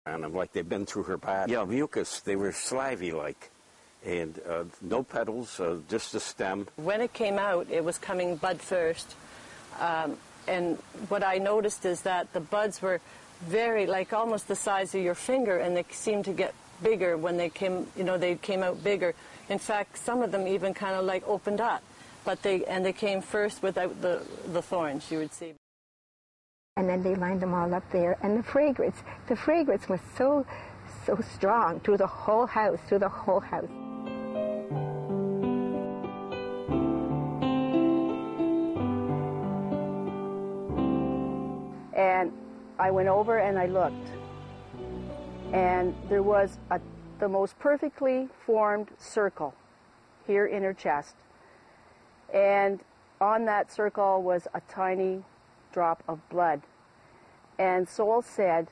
on them like they've been through her body. Yeah, mucus. They were slivy-like. And no petals, just a stem. When it came out, it was coming bud first. And what I noticed is that the buds were very, like almost the size of your finger, and they seemed to get bigger when they came, they came out bigger. In fact, some of them even kind of like opened up, but they came first without the thorns, you would see. And then they lined them all up there, and the fragrance was so strong through the whole house, And I went over and I looked, and there was the most perfectly formed circle here in her chest, and on that circle was a tiny drop of blood. And Sol said,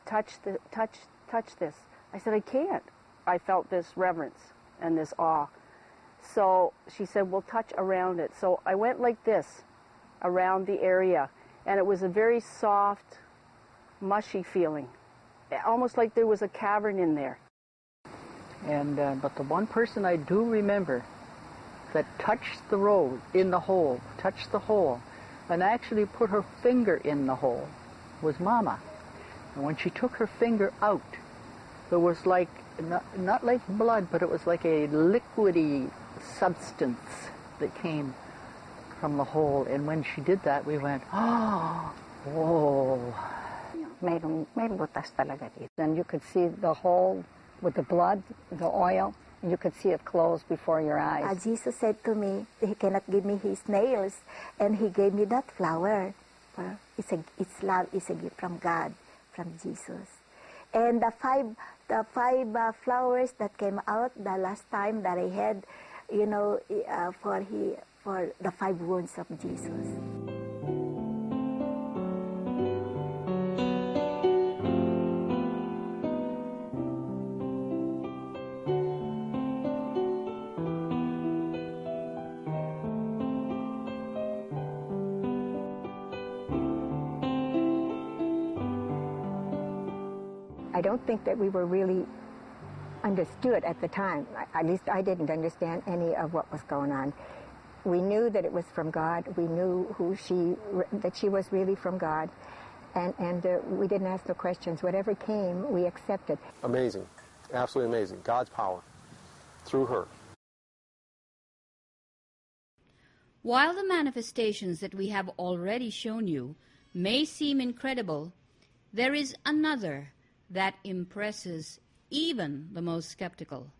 touch this. I said, I can't. I felt this reverence and this awe. So she said, well, touch around it. So I went like this around the area, and it was a very soft, mushy feeling, almost like there was a cavern in there. And but the one person I do remember that touched the road in the hole, touched the hole, and actually put her finger in the hole was Mama. And when she took her finger out, it was like, not like blood, but it was like a liquidy substance that came from the hole. And when she did that, we went, oh, whoa. May butas talaga dito. And you could see the hole with the blood, the oil, and you could see it close before your eyes. Jesus said to me, he cannot give me his nails, and he gave me that flower. It's love, it's a gift from God, from Jesus. And the five flowers that came out the last time that I had, for the 5 wounds of Jesus. I don't think that we were really understood at the time. At least I didn't understand any of what was going on. We knew that it was from God. We knew that she was really from God. And we didn't ask no questions. Whatever came, we accepted. Amazing. Absolutely amazing. God's power through her. While the manifestations that we have already shown you may seem incredible, there is another that impresses even the most skeptical.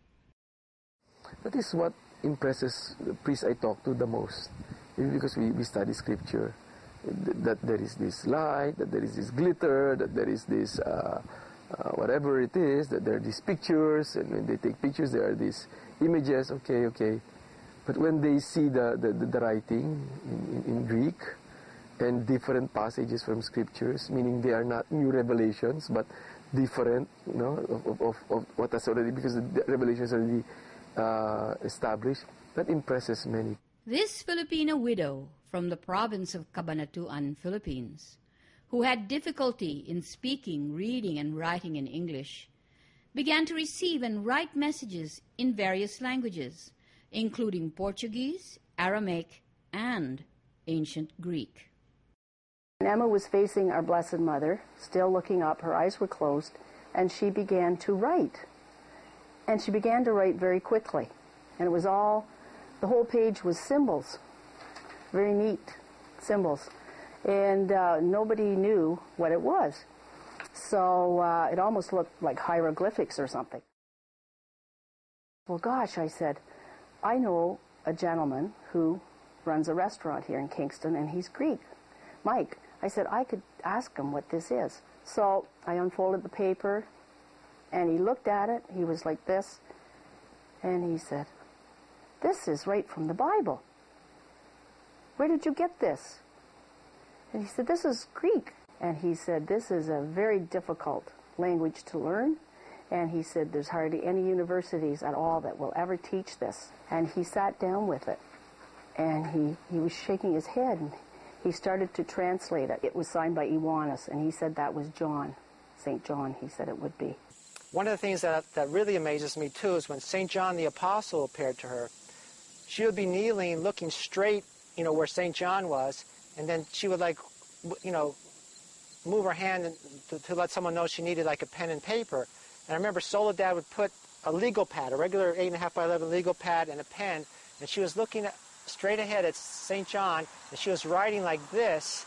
That is what impresses the priests I talk to the most, because we study scripture, that there is this light, that there is this glitter, that there is this whatever it is, that there are these pictures, and when they take pictures there are these images, okay. But when they see the writing in Greek and different passages from scriptures, meaning they are not new revelations, but different, of what has already, because the revelation is already established, that impresses many. This Filipino widow from the province of Cabanatuan, Philippines, who had difficulty in speaking, reading, and writing in English, began to receive and write messages in various languages, including Portuguese, Aramaic, and ancient Greek. Emma was facing our Blessed Mother, still looking up, her eyes were closed, and she began to write. And she began to write very quickly. And it was the whole page was symbols, very neat symbols. And nobody knew what it was. So it almost looked like hieroglyphics or something. Well, gosh, I said, I know a gentleman who runs a restaurant here in Kingston, and he's Greek, Mike. I said, I could ask him what this is. So I unfolded the paper, and he looked at it. He was like this, and he said, this is right from the Bible. Where did you get this? And he said, this is Greek. And he said, this is a very difficult language to learn. And he said, there's hardly any universities at all that will ever teach this. And he sat down with it, and he was shaking his head, and he started to translate it. It was signed by Iwanis, and he said that was John St. John, he said it would be. One of the things that really amazes me, too, is when St. John the Apostle appeared to her, she would be kneeling, looking straight, where St. John was, and then she would, move her hand to let someone know she needed, a pen and paper. And I remember Soledad would put a legal pad, a regular 8.5 by 11 legal pad, and a pen, and she was looking straight ahead at St. John, and she was writing like this,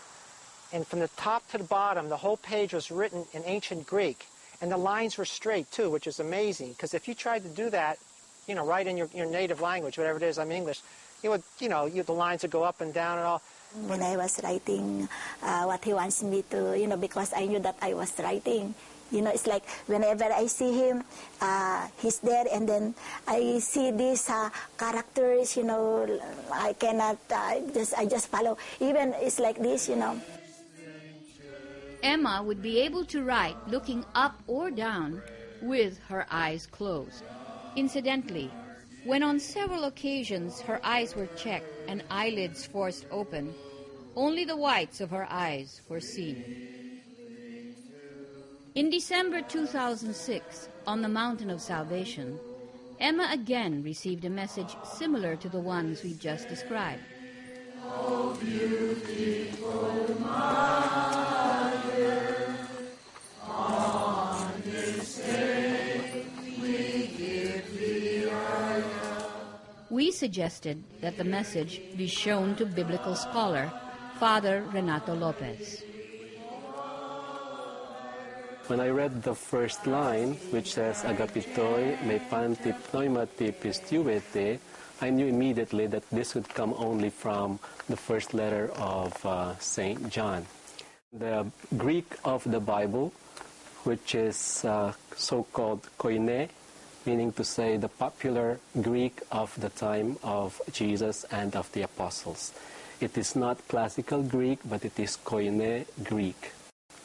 and from the top to the bottom, the whole page was written in ancient Greek. And the lines were straight, too, which is amazing, because if you tried to do that, write in your native language, whatever it is, I'm English, the lines would go up and down and all. When I was writing what he wants me to, because I knew that I was writing, it's like whenever I see him, he's there, and then I see these characters, I cannot, I just follow. Even it's like this, Emma would be able to write looking up or down with her eyes closed. Incidentally, when on several occasions her eyes were checked and eyelids forced open, only the whites of her eyes were seen. In December 2006, on the Mountain of Salvation, Emma again received a message similar to the ones we just described. Oh, beautiful Mother, on this day we give thee our love. We suggested that the message be shown to biblical scholar Father Renato Lopez. When I read the first line, which says, Agapitoi me panti pneumati pistuete, I knew immediately that this would come only from the first letter of St. John. The Greek of the Bible, which is so-called koine, meaning to say the popular Greek of the time of Jesus and of the apostles. It is not classical Greek, but it is koine Greek.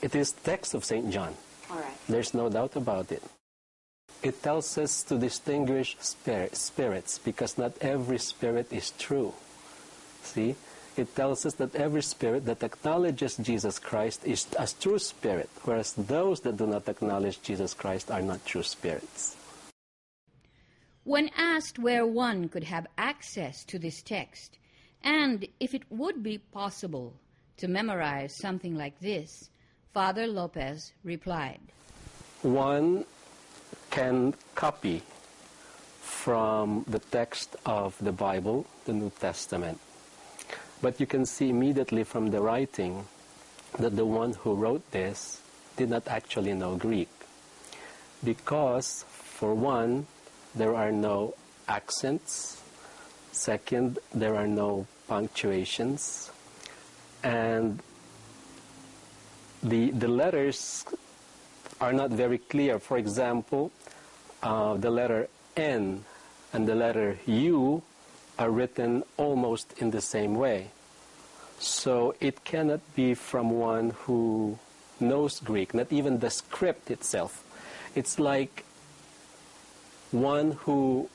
It is text of St. John. All right. There's no doubt about it. It tells us to distinguish spirits, because not every spirit is true. See? It tells us that every spirit that acknowledges Jesus Christ is a true spirit, whereas those that do not acknowledge Jesus Christ are not true spirits. When asked where one could have access to this text, and if it would be possible to memorize something like this, Father Lopez replied, One can copy from the text of the Bible, the New Testament. But you can see immediately from the writing that the one who wrote this did not actually know Greek. Because, for one, there are no accents. Second, there are no punctuations. And the letters are not very clear. For example, the letter N and the letter U are written almost in the same way. So it cannot be from one who knows Greek, not even the script itself. It's like one who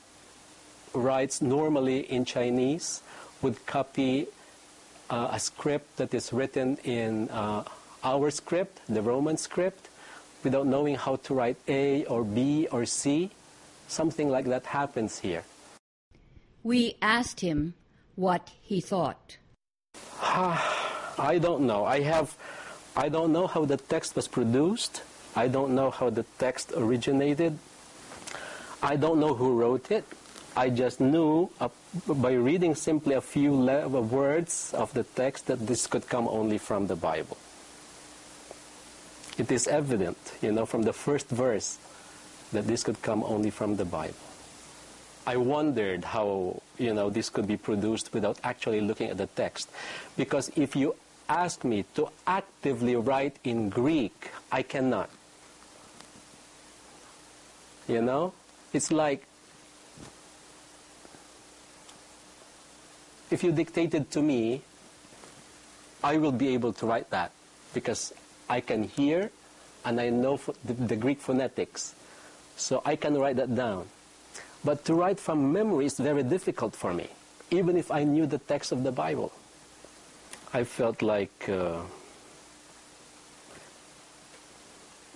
writes normally in Chinese would copy a script that is written in our script, the Roman script, without knowing how to write A or B or C. Something like that happens here. We asked him what he thought. I don't know. I don't know how the text was produced. I don't know how the text originated. I don't know who wrote it. I just knew by reading simply a few words of the text that this could come only from the Bible. It is evident, from the first verse that this could come only from the Bible. I wondered how, this could be produced without actually looking at the text. Because if you ask me to actively write in Greek, I cannot. It's like if you dictated to me, I will be able to write that because I can hear and I know the Greek phonetics. So I can write that down. But to write from memory is very difficult for me, even if I knew the text of the Bible. I felt like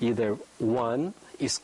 either one is